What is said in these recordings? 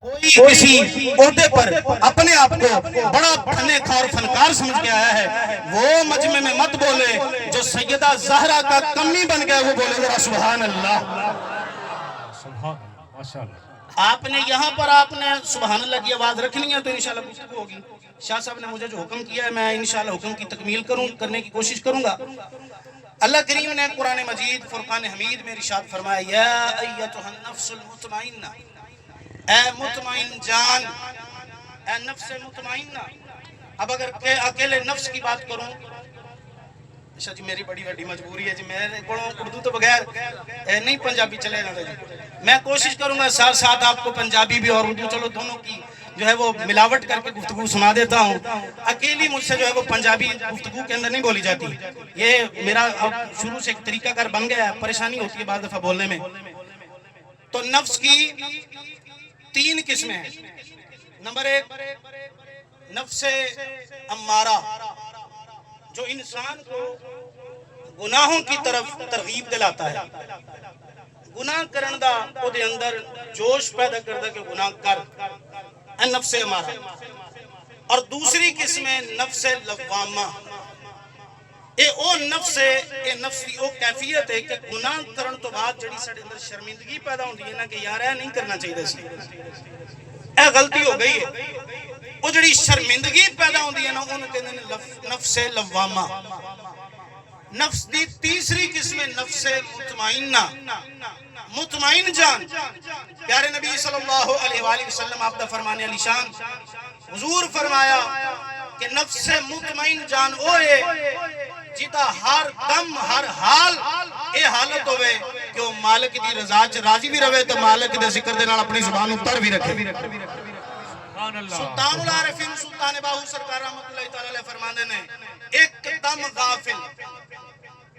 کوئی کسی عہدے پر اپنے آپ کو بڑا فن خور فنکار سمجھ کے آیا ہے، وہ مجمع میں مت بولے. جو سیدہ زہرا کا کمی بن گیا وہ بولے ذرا سبحان اللہ. آپ نے یہاں پر آپ نے سبحان اللہ کی آواز رکھنی ہے تو انشاءاللہ گفتگو ہوگی. شاہ صاحب نے مجھے جو حکم کیا ہے میں انشاءاللہ حکم کی تکمیل کرنے کی کوشش کروں گا. اللہ کریم نے قرآن مجید فرقان حمید میں ارشاد فرمایا یا ایتھا النفس المطمئنہ، اے مطمئن جان، اے نفس مطمئنہ. اب اگر اکیلے نفس کی بات کروں، اچھا جی میری بڑی بڑی مجبوری ہے جی، میرے کو اردو تو بغیر نہیں پنجابی چلے گا جی. میں کوشش کروں گا ساتھ ساتھ آپ کو پنجابی بھی اور اردو چلو دونوں کی جو ہے وہ ملاوٹ کر کے گفتگو سنا دیتا ہوں. اکیلی مجھ سے جو ہے وہ پنجابی گفتگو کے اندر نہیں بولی جاتی. یہ میرا اب شروع سے ایک طریقہ کار بن گیا ہے، پریشانی ہوتی ہے بعض دفعہ بولنے میں. تو نفس کی 3 قسمیں ہیں. نمبر 1 نفس امارہ، جو انسان کو گناہوں کی طرف ترغیب دلاتا ہے، گناہ کرن دا او دے اندر جوش پیدا کردا کہ گناہ کر، اے نفس امارہ. اور دوسری قسم ہے نفس لوامہ. اے او نفس ہے، اے نفس دی او کیفیت ہے کہ گناہ کرن تو بعد جڑی ساڈے اندر شرمندگی پیدا ہوندی ہے نا کہ یار اے نہیں کرنا چاہیے سی، اے غلطی ہو گئی ہے. وہ جڑی شرمندگی پیدا ہوندی ہے نا انہوں کہندے نے نفس لوامہ. نفس دی تیسری قسم ہے نفس مطمئنہ، مطمئن جان. پیارے نبی صلی اللہ علیہ وآلہ وسلم آپ دا فرمانے علی شان حضور فرمایا کہ نفس مطمئن جان اوے جیتا ہر دم ہر حال اے حالت ہوئے کہ وہ مالک دی رضا چ راضی بھی رہے تو مالک دے ذکر دے نال اپنی زبان اتر بھی رکھے. سلطان العارفین سلطان باہو سرکار رحمت اللہ تعالی علیہ فرمانے نے ایک دم غافل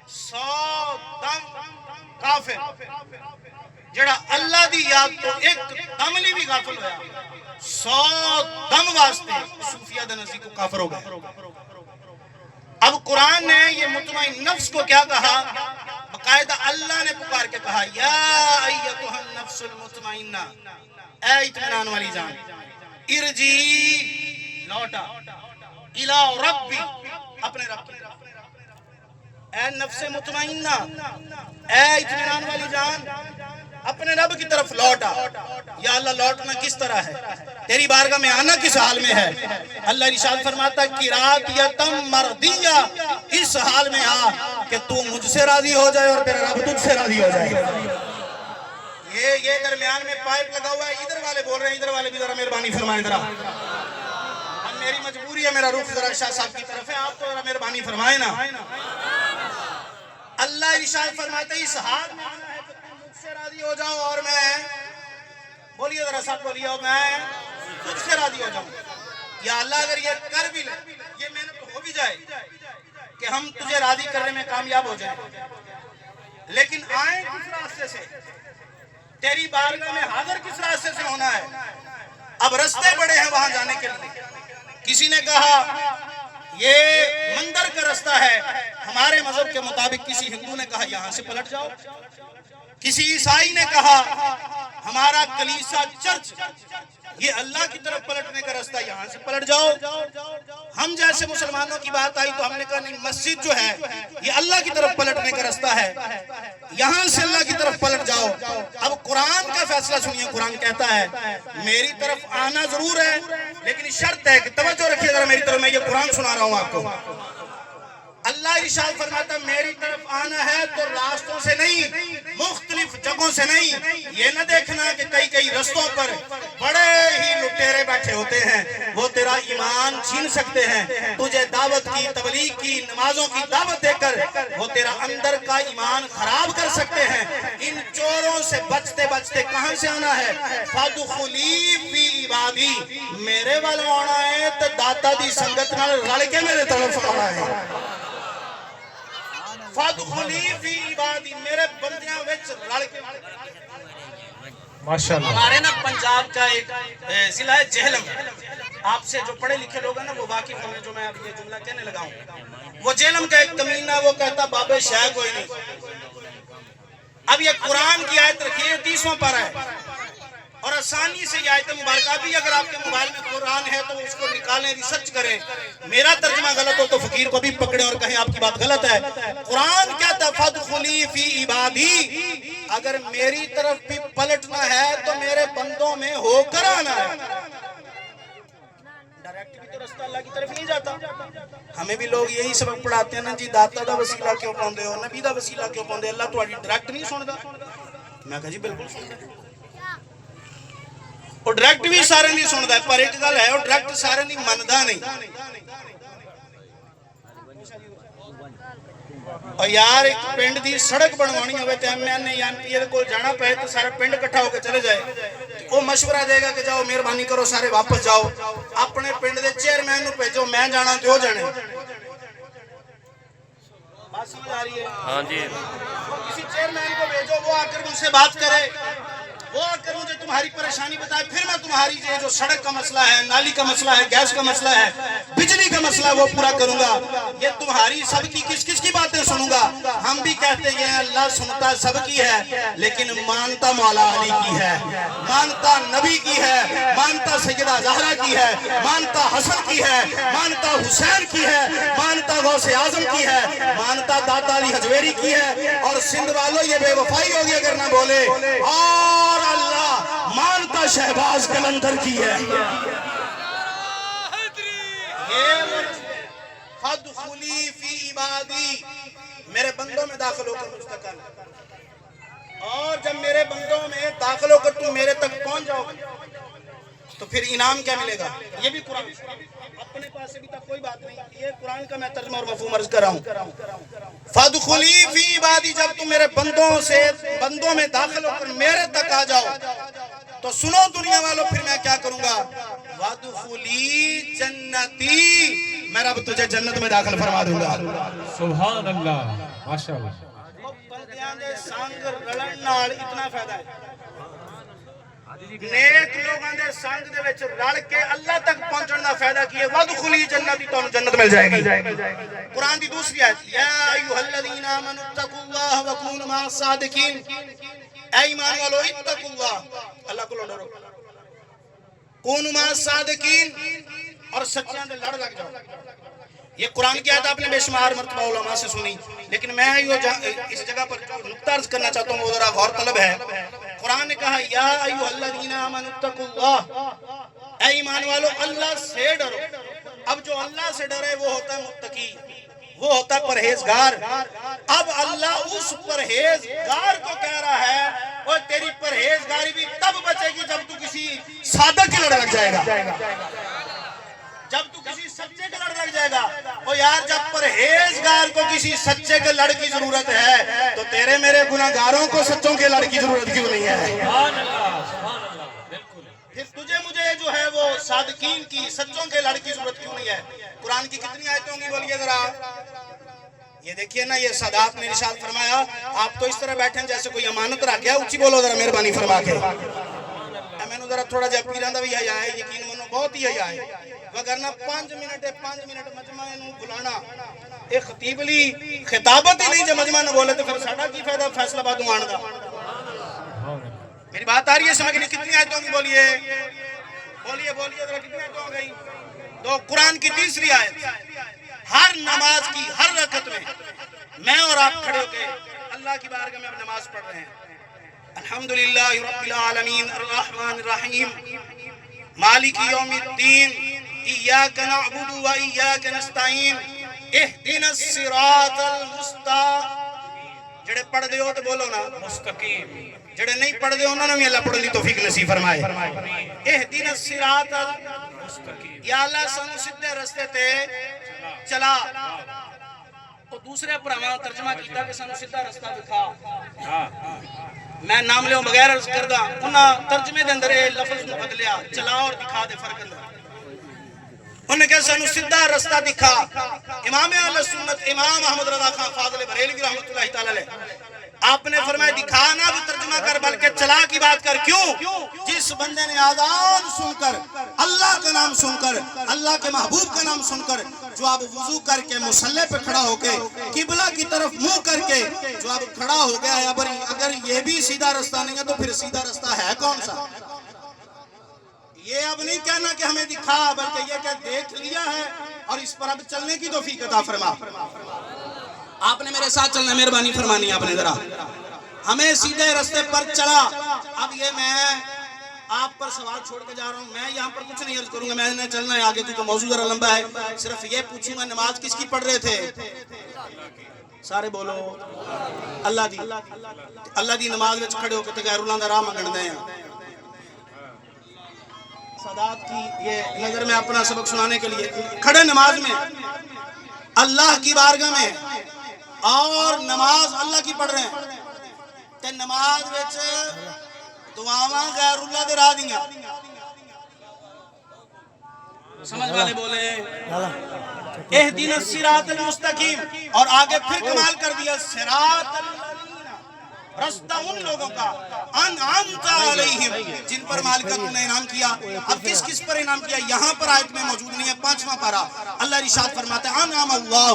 100 دم غافل، جڑا اللہ دی یاد تو ایک دم لی بھی غافل ہویا 100 دم واسطے صوفیہ دے نزدیک کو کافر ہو گئے. اب قرآن نے یہ مطمئن نفس کو کیا کہا؟ باقاعدہ اللہ نے پکار کے کہا یا ایتھا النفس المطمئنہ، اے اطمینان والی جان، ارجی لوٹا الی ربی، اپنے رب کی طرف. اے نفس مطمئنہ، اے اطمینان والی جان، اپنے رب کی طرف لوٹا. یا اللہ لوٹنا کس طرح ہے؟ تیری بارگاہ میں آنا کس حال میں ہے؟ اللہ ارشاد فرماتا قراتیتم مردیہ، اس حال میں آ کہ تو مجھ سے راضی ہو جائے اور تیرا رب تجھ سے راضی ہو جائے. یہ درمیان میں پائپ لگا ہوا ہے، ادھر والے بول رہے ہیں، ادھر والے بھی ذرا مہربانی فرمائیں. ذرا میری مجبوری ہے، میرا رخ ذرا شاہ صاحب کی طرف ہے، آپ تو ذرا مہربانی فرمائیں نا. اللہ ارشاد فرماتا ہے اس حال میں آنا ہے کہ تم مجھ سے راضی ہو جاؤ اور میں، بولیے ذرا ساتھ بولیے، میں تجھ سے راضی ہو جاؤں. یا اللہ اگر یہ کر بھی لے، یہ محنت ہو بھی جائے کہ ہم تجھے راضی کرنے میں کامیاب ہو جائیں، لیکن آئیں کس راستے سے؟ تیری بارگاہ میں حاضر کس راستے سے ہونا ہے؟ اب رستے بڑے ہیں وہاں جانے کے لیے. کسی نے کہا یہ مندر کا رستہ ہے، ہمارے مذہب کے مطابق. کسی ہندو نے کہا یہاں سے پلٹ جاؤ. کسی عیسائی نے کہا ہمارا کلیسا چرچ یہ اللہ کی طرف پلٹنے کا رستہ، یہاں سے پلٹ جاؤ. ہم جیسے مسلمانوں کی بات آئی تو ہم نے کہا نہیں، مسجد جو ہے یہ اللہ کی طرف پلٹنے کا رستہ ہے، یہاں سے اللہ کی طرف پلٹ جاؤ. اب قرآن کا فیصلہ سنیے. قرآن کہتا ہے میری طرف آنا ضرور ہے لیکن شرط ہے کہ توجہ رکھیے ذرا میری طرف، میں یہ قرآن سنا رہا ہوں آپ کو. اللہ ارشاد فرماتا میری طرف آنا ہے تو راستوں سے نہیں، مختلف جگہوں سے نہیں. یہ نہ دیکھنا کہ کئی رستوں پر بڑے ہی لٹیرے بیٹھے ہوتے ہیں، وہ تیرا ایمان چھین سکتے ہیں. تجھے دعوت کی، تبلیغ کی، نمازوں کی دعوت دے کر وہ تیرا اندر کا ایمان خراب کر سکتے ہیں. ان چوروں سے بچتے بچتے کہاں سے آنا ہے؟ فادخلی فی عبادی، میرے والا آنا ہے تو داتا دی سنگت نال رل کے میرے طرف آنا ہے. فادخلی فی عبادی، میرے بندیاں وچ رل کے. ماشاءاللہ. ہمارے نا پنجاب کا ایک ضلع ہے جہلم، آپ سے جو پڑھے لکھے لوگ ہیں نا وہ واقف ہوں گے جو میں اب یہ جملہ کہنے لگا ہوں. وہ جہلم کا ایک کمینہ، وہ کہتا بابے شاہ کوئی نہیں. اب یہ قرآن کی آیت رکھیے 30واں پارہ ہے اور آسانی سے یہ آیت مبارکہ بھی اگر آپ کے موبائل میں قرآن ہے تو اس کو نکالیں، ریسرچ کریں، میرا ترجمہ غلط ہو تو فقیر کو بھی پکڑیں اور کہیں آپ کی بات غلط ہے۔ قرآن کہتا ہے فَادْخُلِي فِي عِبَادِي، اگر میری طرف بھی پلٹنا ہے تو میرے بندوں میں ہو کر آنا ہے۔ ڈائریکٹ بھی تو رستہ اللہ کی طرف نہیں جاتا۔ ہمیں بھی لوگ یہی سبق پڑھاتے ہیں نا جی، داتا دا وسیلہ کیوں پاؤندے ہو، نبی دا وسیلہ کیوں پاؤندے، اللہ تو ڈائریکٹ نہیں سندا۔ میں کہا جی بالکل سندا ہے، وہ ڈائریکٹ بھی سارے نہیں سندا ہے، پر ایک گل ہے وہ ڈائریکٹ سارے نہیں مندا نہیں۔ اور یار ایک پنڈ دی سڑک بنوانی ہوئے تے ایم این اے یا ایم پی اے کو جانا پہے تو سارا پنڈ اکٹھا ہو کے چلے جائے، وہ مشورہ دے گا کہ جاؤ مہربانی کرو سارے واپس جاؤ، اپنے پنڈ دے چیئرمین نو بھیجو، میں جانا تے ہو جانے۔ بات سمجھ آ رہی ہے؟ ہاں جی۔ کسی چیئرمین کو بھیجو، وہ آ کر مجھ سے بات کرے، وہ آ کر مجھے تمہاری پریشانی بتائے، پھر میں تمہاری جو سڑک کا مسئلہ ہے، نالی کا مسئلہ ہے، گیس کا مسئلہ ہے، بجلی کا مسئلہ ہے، وہ پورا کروں گا۔ یہ تمہاری سب کی کس کی باتیں سنوں گا؟ ہم بھی کہتے ہیں اللہ سنتا سب کی ہے، لیکن مانتا مولا علی کی ہے، مانتا نبی کی ہے، مانتا سیدہ زہرا کی ہے، مانتا حسن کی ہے، مانتا حسین کی ہے، مانتا غوث اعظم کی ہے، مانتا داتا علی حجویری کی ہے۔ اور سندھ والوں یہ بے وفائی ہوگی اگر نہ بولے، اور اللہ مانتا شہباز قلندر کی ہے۔ فَادْخُلِي فِي عِبَادِي، میرے بندوں میں داخل ہو کر مستقل، اور جب میرے بندوں میں داخل ہو کر تم میرے تک پہنچ جاؤ تو پھر انعام کیا ملے گا؟ یہ بھی قرآن، اپنے پاس سے بھی تک کوئی بات نہیں، یہ قرآن کا میں ترجمہ اور مفہوم عرض کر رہا ہوں۔ فَادْخُلِي فِي عِبَادِي، جب تم میرے بندوں میں داخل ہو کر میرے تک آ جاؤ تو سنو دنیا والوں، پھر میں کیا کروں گا؟ وَادْخُلِي جَنَّتِي، میں رب تجھے جنت میں داخل فرما دوں گا۔ سبحان اللہ، ماشاءاللہ۔ بندیاں دے سنگ رلن نال اتنا فائدہ ہے، نیک لوگاں دے سنگ دے وچ رل کے اللہ تک پہنچن دا فائدہ کی ہے۔ وَادْخُلِي جَنَّتِي، تو جنت مل جائے گی۔ قرآن دی دوسری آیت، یا ایھا الذین آمنوا اتقوا اللہ وکونوا مع الصادقین، اے ایمان والو اتقوا اللہ، اللہ کو ڈرو، کونوا مع الصادقین، اور سچیاں دے لڑ لگ جاؤ۔ یہ قرآن کی آیت آپ نے بے شمار مرتبہ علماء سے سنی، لیکن میں اس جگہ پر نقطہ عرض کرنا چاہتا ہوں، وہ ذرا غور طلب ہے۔ قرآن نے کہا یا ایھا الذین آمنوا اتقوا اللہ، اے ایمان والو اللہ سے ڈرو۔ اب جو اللہ سے ڈرے وہ ہوتا ہے متقی، وہ ہوتا ہے پرہیزگار۔ اب اللہ اس پرہیزگار کو کہہ رہا ہے اور تیری پرہیزگاری بھی تب بچے گی جب تو کسی صادق کے لڑ لگ جائے گا، جب تو کسی سچے کے لڑ لگ جائے گا۔ اور یار جب پرہیزگار کو کسی سچے کے لڑ کی ضرورت ہے تو تیرے میرے گناہگاروں کو سچوں کے لڑ کی ضرورت کیوں نہیں ہے؟ سبحان اللہ، سبحان اللہ، بالکل۔ پھر تجھے مجھے جو ہے وہ صادقین کی، سچوں کے لڑ کی ضرورت کیوں نہیں ہے؟ قرآن کی کتنی آیتیں ہوں گی بولیے ذرا؟ یہ دیکھیے نا، یہ سادات نے ارشاد فرمایا، آپ تو اس طرح بیٹھیں جیسے کوئی امانت رکھ گیا، اونچی بولو ذرا مہربانی فرما کے۔ میں نے ذرا تھوڑا جا پیران دا بھی حیا ہے، یقین منو بہت ہی حیا ہے، وگرنہ 5 منٹ مجمع نو بلانا، ایک خطیب لی خطابت ہی نہیں، جب مجمع نہ بولے تو پھر ساڈا کی فائدہ فیصلہ باد آن دا۔ میری بات آ رہی ہے سمجھ نہیں؟ کتنی آیتوں کی بولیے ذرا، کتنی آیتوں ہو گئی؟ تو قرآن کی تیسری آیت، ہر نماز کی ہر رکعت میں اور آپ کھڑے ہو کے اللہ کی بارگاہ میں اب نماز پڑھ رہے ہیں۔ الحمدللہ رب العالمین الرحمن الرحیم مالک یوم الدین ایاک نعبد و ایاک نستعین اہدنا الصراط المستقیم۔ جڑے پڑھ دے ہو تو بولو نا مستقیم، جڑے نہیں پڑھ دے انہوں نے بھی اللہ پڑھن دی توفیق نصیب فرمائے۔ اہدنا الصراط المستقیم، یا اللہ سانو سیدھے رستے تے چلا۔ تو دوسرے پراواں ترجمہ کیتا کہ سانو سیدھا رستہ دکھا۔ میں نام لیوں بغیر عرض کردہ، انہاں ترجمے دے اندر اے لفظ نو بدلیا، چلا اور دکھا دے فرق اندر۔ انہوں نے کہا سانو سیدھا رستہ دکھا۔ امام اہل سنت امام احمد رضا خان فاضل بریلوی رحمۃ اللہ تعالی علیہ، آپ نے فرمایا دکھا نہ بھی ترجمہ کر بلکہ چلا کی بات کر۔ کیوں؟ جس بندے نے آذان سن کر، اللہ کا نام سن کر، اللہ کے محبوب کا نام سن کر، جو اب وضو کر کے مصلی پہ کھڑا ہو کے قبلہ کی طرف منہ کر کے جو اب کھڑا ہو گیا ہے، اگر یہ بھی سیدھا رستہ نہیں ہے تو پھر سیدھا رستہ ہے کون سا؟ یہ اب نہیں کہنا کہ ہمیں دکھا، بلکہ یہ کہ دیکھ لیا ہے اور اس پر اب چلنے کی توفیق عطا فرما۔ آپ نے میرے ساتھ چلنا، مہربانی فرمانی آپ نے ذرا ہمیں سیدھے رستے پر چلا۔ اب یہ میں آپ پر سوال چھوڑ کے جا رہا ہوں، میں یہاں پر کچھ نہیں عرض کروں گا، میں نے چلنا ہے آگے کیونکہ موضوع ذرا لمبا ہے۔ صرف یہ پوچھوں گا نماز کس کی پڑھ رہے تھے؟ سارے بولو اللہ دی۔ اللہ دی نماز وچ کھڑے ہو کے غیر اللہ دا راہ منگن دے ہیں۔ سادات کی یہ نظر میں اپنا سبق سنانے کے لیے کھڑے نماز میں اللہ کی بارگاہ میں، اور نماز اللہ کی پڑھ رہے ہیں تے نماز وچ دعاواں غیر اللہ دے راہ دیاں۔ سمجھ والے بولے اہدنا الصراط المستقیم، اور آگے پھر کمال کر دیا صراط رستہ ان لوگوں کا انعمت علیہم، جن پر مالکت نے انعام کیا۔ اب کس کس پر انعام کیا یہاں پر آیت میں موجود نہیں ہے۔ 5واں پارہ اللہ ارشاد فرماتا ہے انعم اللہ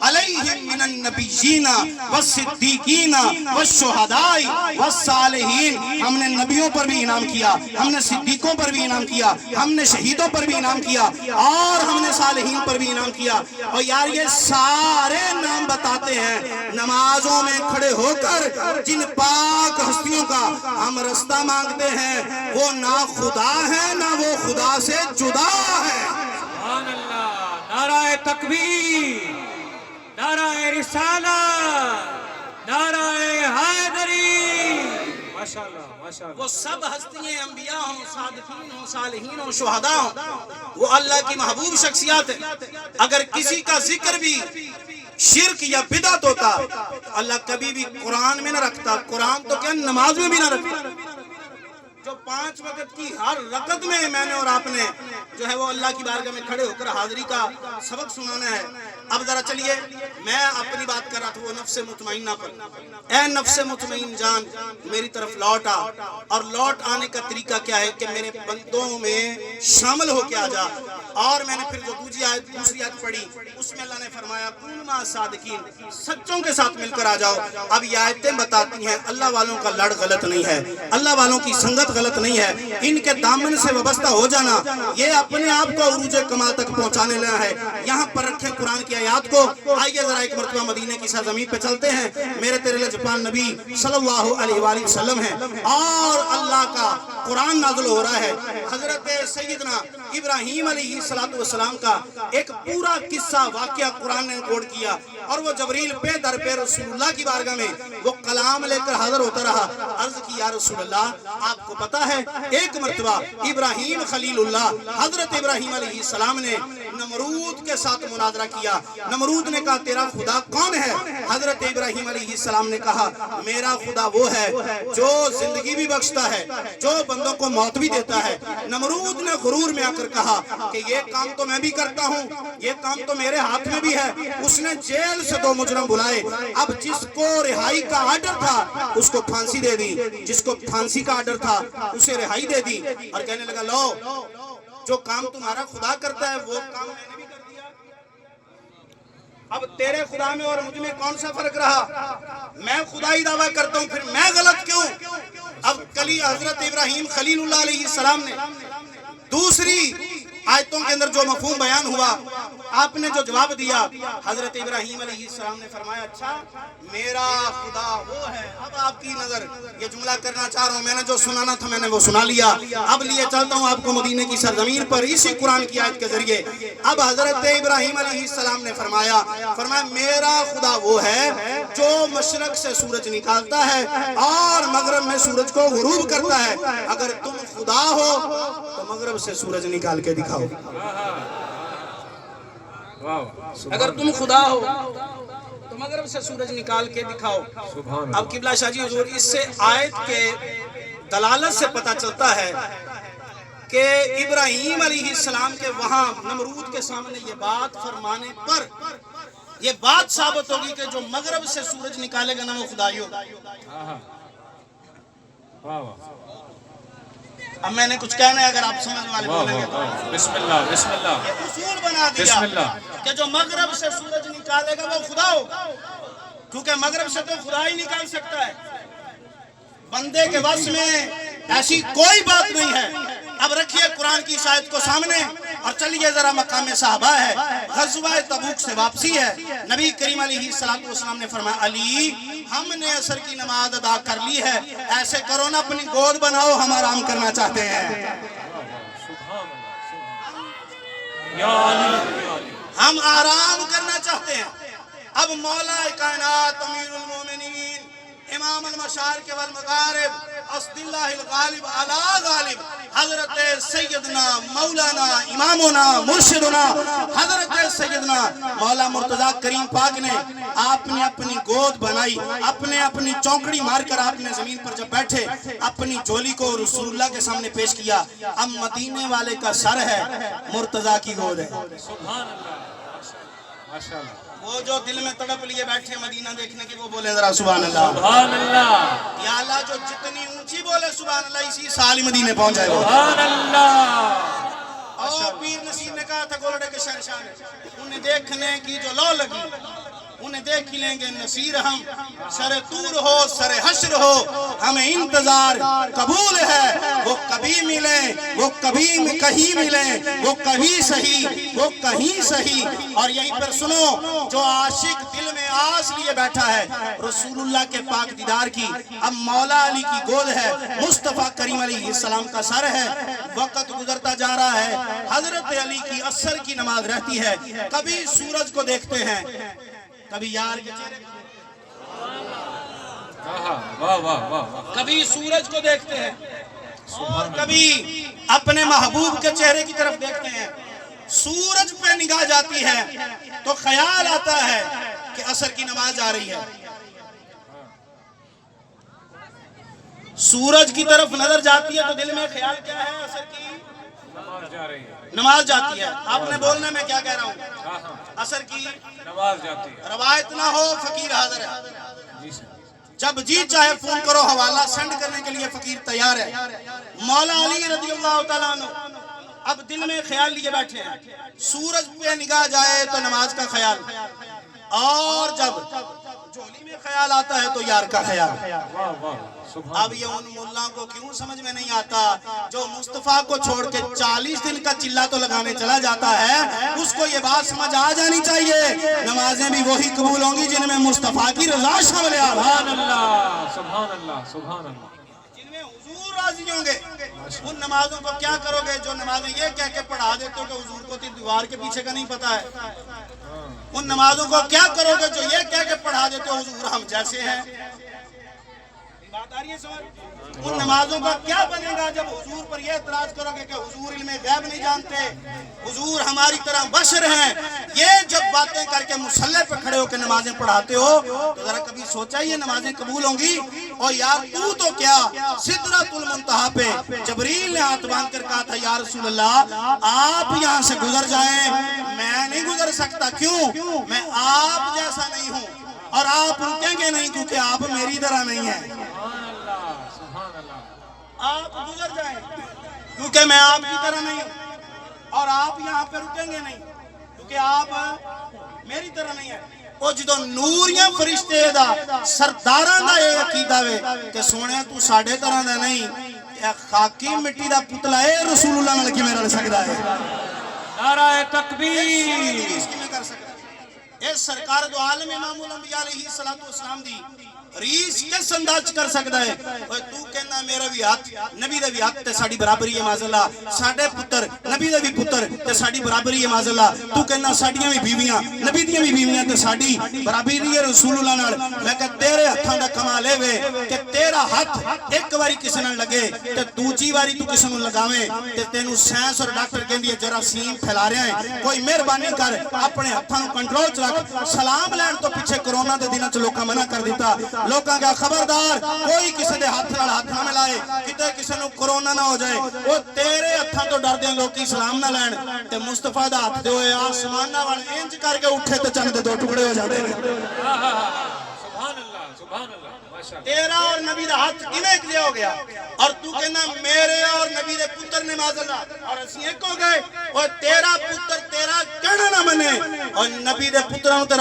علیہم من النبیین والصدیقین والشہداء والصالحین، ہم نے نبیوں پر بھی انعام کیا، ہم نے صدیقوں پر بھی انعام کیا، ہم نے شہیدوں پر بھی انعام کیا، اور ہم نے صالحین پر بھی انعام کیا۔ اور یار یہ سارے نام بتاتے ہیں نمازوں میں کھڑے ہو کر جن پاک ہستیوں کا ہم رستہ مانگتے ہیں، وہ نہ خدا ہے نہ وہ خدا سے جدا ہے۔ سبحان اللہ، نعرہ تکبیر، نعرہ رسالت، نعرہ حیدری، ماشاءاللہ ماشاءاللہ۔ وہ سب ہستیاں انبیاء ہوں، صادقین ہوں، صالحین ہوں، شہداء ہوں، وہ اللہ کی محبوب شخصیات ہیں۔ اگر کسی کا ذکر بھی شرک یا بدعت ہوتا تو اللہ کبھی بھی قرآن میں نہ رکھتا، قرآن تو کیا نماز میں بھی نہ رکھتا۔ جو 5 وقت کی ہر رکعت میں نے اور آپ نے جو ہے وہ اللہ کی بارگاہ میں کھڑے ہو کر حاضری کا سبق سنانا ہے۔ اب ذرا چلیے، میں اپنی بات کر رہا تھا وہ نفس مطمئنہ پر۔ اے نفس مطمئن جان میری طرف لوٹ آ، اور لوٹ آنے کا طریقہ کیا ہے کہ میرے بندوں میں شامل ہو کے آ جا۔ اور میں نے پھر جو دوسری آیت پڑھی اس میں اللہ نے فرمایا کون مع صادقین، سچوں کے ساتھ مل کر آ جاؤ۔ اب یہ آیتیں بتاتی ہیں اللہ والوں کا لڑ غلط نہیں ہے، اللہ والوں کی سنگت غلط نہیں ہے، ان کے دامن سے وابستہ ہو جانا یہ اپنے آپ کو عروج کمال تک پہنچانے لینا ہے۔ یہاں پر رکھیں قرآن کی آیات کو۔ آئیے ذرا ایک مرتبہ مدینے کی سرزمین پہ چلتے ہیں۔ میرے تیرے لجپال نبی صلی اللہ علیہ وآلہ وسلم ہیں، اور اللہ کا قرآن نازل ہو رہا ہے۔ حضرت سیدنا ابراہیم علیہ السلام کا ایک پورا قصہ واقعہ قرآن نے ریکارڈ کیا، اور وہ جبریل پہ در پہ رسول اللہ کی بارگاہ میں وہ کلام لے کر حاضر ہوتا رہا۔ عرض کی یا رسول اللہ آپ کو پتا ہے ایک مرتبہ ابراہیم خلیل اللہ حضرت ابراہیم علیہ السلام نے نمرود کے ساتھ مناظرہ کیا۔ نمرود نے کہا تیرا خدا کون ہے؟ حضرت ابراہیم علیہ السلام نے کہا میرا خدا وہ ہے جو زندگی بھی بخشتا ہے، جو بندوں کو موت بھی دیتا ہے۔ نمرود نے غرور میں آ کر کہا کہ یہ کام تو میں بھی کرتا ہوں، یہ کام تو میرے ہاتھ میں بھی ہے۔ اس نے جیل سے 2 مجرم بلائے، اب جس کو رہائی کا آرڈر تھا اس کو پھانسی دے دی، جس کو پھانسی کا آرڈر تھا اسے رہائی دے دی، اور کہنے لگا لو جو کام تمہارا خدا کرتا ہے وہ کام میں نے بھی کر دیا۔ اب تیرے خدا میں اور مجھ میں کون سا فرق رہا؟ میں خدائی دعویٰ کرتا ہوں، پھر میں غلط کیوں؟ اب کلی حضرت ابراہیم خلیل اللہ علیہ السلام نے دوسری آیتوں کے اندر جو مفہوم بیان ہوا آپ نے جو جواب دیا، حضرت ابراہیم علیہ السلام نے فرمایا اچھا میرا خدا وہ ہے۔ اب آپ کی نظر یہ جملہ کرنا چاہ رہا ہوں، میں نے جو سنانا تھا میں نے وہ سنا لیا۔ اب لیے چلتا ہوں آپ کو مدینے کی سرزمین پر اسی قرآن کی آیت کے ذریعے۔ اب حضرت ابراہیم علیہ السلام نے فرمایا میرا خدا وہ ہے جو مشرق سے سورج نکالتا ہے اور مغرب میں سورج کو غروب کرتا ہے۔ اگر تم خدا ہو تو مغرب سے سورج نکال کے دکھاؤ۔ اگر تم خدا ہو تو مغرب سے سورج نکال کے دکھاؤ۔ اب قبلہ شاہ جی حضور اس سے آیت کے دلالت سے پتہ چلتا ہے کہ ابراہیم علیہ السلام کے وہاں نمرود کے سامنے یہ بات فرمانے پر یہ بات ثابت ہوگی کہ جو مغرب سے سورج نکالے گا نا وہ خدائی ہوگا۔ اب میں نے کچھ کہنا ہے اگر آپ سمجھ والے بولیں گے تو بسم اللہ بسم اللہ، یہ اصول بنا دیا کہ جو مغرب سے سورج نکالے گا وہ خدا ہوگا، کیونکہ مغرب سے تو خدا ہی نکال سکتا ہے۔ بندے کے وس میں ایسی کوئی بات نہیں ہے اب رکھیے قرآن کی شاید کو سامنے اور چلیے ذرا مقام صحابہ ہے، غزوہ تبوک سے واپسی ہے. نبی کریم علیہ السلام نے فرمایا علی ہم نے عصر کی نماز ادا کر لی ہے، ایسے کرو نا اپنی گود بناؤ، ہم آرام کرنا چاہتے ہیں. یا علی یا علی. ہم آرام کرنا چاہتے ہیں. اب مولا کائنات امیر المومنین امام المشارق والمغارب اسد اللہ الغالب علی غالب حضرت سیدنا مولانا امامنا مرشدنا حضرت سیدنا مولا مرتضیٰ کریم پاک نے آپ نے اپنی گود بنائی، اپنی چونکڑی مار کر آپ نے زمین پر جب بیٹھے اپنی جولی کو رسول اللہ کے سامنے پیش کیا. اب مدینے والے کا سر ہے، مرتضیٰ کی گود ہے. سبحان اللہ ماشاءاللہ. وہ جو دل میں تڑپ لیے بیٹھے مدینہ دیکھنے کی وہ بولے ذرا سبحان اللہ. سبحان اللہ. یا اللہ جو جتنی اونچی بولے سبحان اللہ اسی سال ہی مدینے پہنچ جائے گا. سبحان اللہ. اور پیر نصیر نے کہا تھا گولڑے کے شہنشاہ نے انہیں دیکھنے کی جو لو لگی انہیں دیکھ ہی لیں گے نصیر ہم، سر طور ہو سر حشر ہو ہمیں انتظار قبول ہے. وہ کبھی ملیں وہ کبھی کہیں ملیں، وہ کبھی صحیح وہ کہیں صحیح. اور یہیں پر سنو جو عاشق دل میں آس لیے بیٹھا ہے رسول اللہ کے پاک دیدار کی، اب مولا علی کی گود ہے، مصطفیٰ کریم علیہ السلام کا سر ہے. وقت گزرتا جا رہا ہے، حضرت علی کی عصر کی نماز رہتی ہے. کبھی سورج کو دیکھتے ہیں، کبھی یار کے چہرے واہ واہ واہ. کبھی سورج کو دیکھتے ہیں اور کبھی اپنے محبوب کے چہرے کی طرف دیکھتے ہیں. سورج پہ نگاہ جاتی ہے تو خیال آتا ہے کہ عصر کی نماز آ رہی ہے. سورج کی طرف نظر جاتی ہے تو دل میں خیال کیا ہے؟ عصر کی نماز جا رہی ہے. نماز جاتی ہے. آپ نے بولنا میں کیا کہہ رہا ہوں؟ عصر کی نماز جاتی ہے. روایت نہ ہو فقیر حاضر ہے. جی سر. جب جی چاہے فون کرو، حوالہ سینڈ کرنے کے لیے فقیر تیار ہے. مولا علی رضی اللہ تعالیٰ عنہ اب دل میں خیال لیے بیٹھے ہیں، سورج پہ نگاہ جائے تو نماز کا خیال، اور جب جولی میں خیال آتا ہے تو یار کا خیال. واہ واہ. سبحان. اب یہ ان ملاؤں کو کیوں سمجھ میں نہیں آتا جو مصطفیٰ کو چھوڑ کے 40 دن کا چلا تو لگانے چلا جاتا ہے، اس کو یہ بات سمجھ آ جانی چاہیے نمازیں بھی وہی قبول ہوں گی جن میں مصطفیٰ کی رضا شامل ہے. سبحان اللہ سبحان اللہ سبحان اللہ. جن میں حضور راضی ہوں گے. ان نمازوں کو کیا کرو گے جو نمازیں یہ کہہ کے پڑھا دیتے ہو کہ حضور کو دیوار کے پیچھے کا نہیں پتا ہے؟ ان نمازوں کو کیا کرو گے جو یہ کہہ کے پڑھا دیتے ہو حضور ہم جیسے ہیں؟ بات آ رہی ہے سمجھ؟ ان نمازوں کا کیا بنے گا جب حضور پر یہ اعتراض کرو گے کہ حضور علم غیب نہیں جانتے، حضور ہماری طرح بشر ہیں. یہ جب باتیں کر کے مصلی پہ کھڑے ہو کے نمازیں پڑھاتے ہو تو ذرا کبھی سوچا یہ نمازیں قبول ہوں گی؟ اور یار تو کیا سدرۃ المنتہا پہ جبریل نے ہاتھ باندھ کر کہا تھا یا رسول اللہ آپ یہاں سے گزر جائیں، میں نہیں گزر سکتا. کیوں؟ میں آپ جیسا نہیں ہوں اور آپ رکیں گے نہیں کیونکہ آپ میری طرح نہیں ہیں. سبحان اللہ. آپ گزر جائیں کیونکہ میں آپ کی طرح نہیں ہوں، اور آپ یہاں پہ رکیں گے نہیں کیونکہ آپ میری طرح نہیں ہیں. وہ جدو نوریاں فرشتے دا سرداراں دا یہ عقیدہ وے کہ سونے تو ساڑھے طرح دا نہیں، اے خاکی مٹی دا پتلا اے رسول اللہ نے کیویں رل سکدا ہے؟ نعرہ تکبیر. اس کی میں کر سکتا ہے. اس سرکار دو عالم امام الانبیاء علیہ السلام دی ریس کس انداز کر سکتا ہے؟ تو کہنا میرا بھی ہاتھ نبی دے بھی ہاتھ تے ساڑی برابری ہے معاذاللہ، ساڑھے پتر نبی دے بھی پتر تے ساڑی برابری ہے معاذاللہ. تو کہنا ساڑیاں بھی بیویاں نبی دیاں بھی بیویاں تے ساڑی برابری ہے رسول اللہ نال. میں کہ تیرے ہتھاں دا کمال اے وے کہ تیرا ہاتھ ایک باری کسی نال لگے تے دوجی باری تو کسی نوں لگاویں تے تینوں سائنس اور ڈاکٹر کہندی ہے جراثیم پھیلا رہا ہے. کوئی مہربانی کر اپنے ہتھاں نوں کنٹرول چ رکھ. سلام لین تو پیچھے کرونا دے دناں چ لوکاں منع کر دیتا. لوکاں کا خبردار کوئی کسی دے ہاتھ نال ہاتھ نہ ملائے کتے کسی نوں کرونا نہ ہو جائے. وہ تیرے ہتھاں تو ڈر دے لوکی سلام نہ لین تے مصطفیٰ دا ہاتھ دے ہوئے آسمان وال انج کر کے اٹھے تے چند دے دو ٹکڑے ہو جاندے. سبحان اللہ سبحان اللہ. تیرا اور نبی دا ہاتھ کیویں ایک جہا ہو گیا اور تو کہنا میرے اور نبی دے پتر نے معاذاللہ اور اسی ایک ہو گئے اور تیرا پتر تیرا کہنا نہ منے اور نبی دے پتروں تے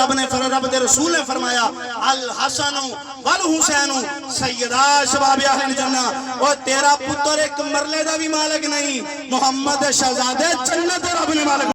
رب دے رسول نے فرمایا الحسن والحسین سیدا شباب اہل الجنہ اور تیرا پتر ایک مرلے دا بھی مالک نہیں محمد شہزادے جنت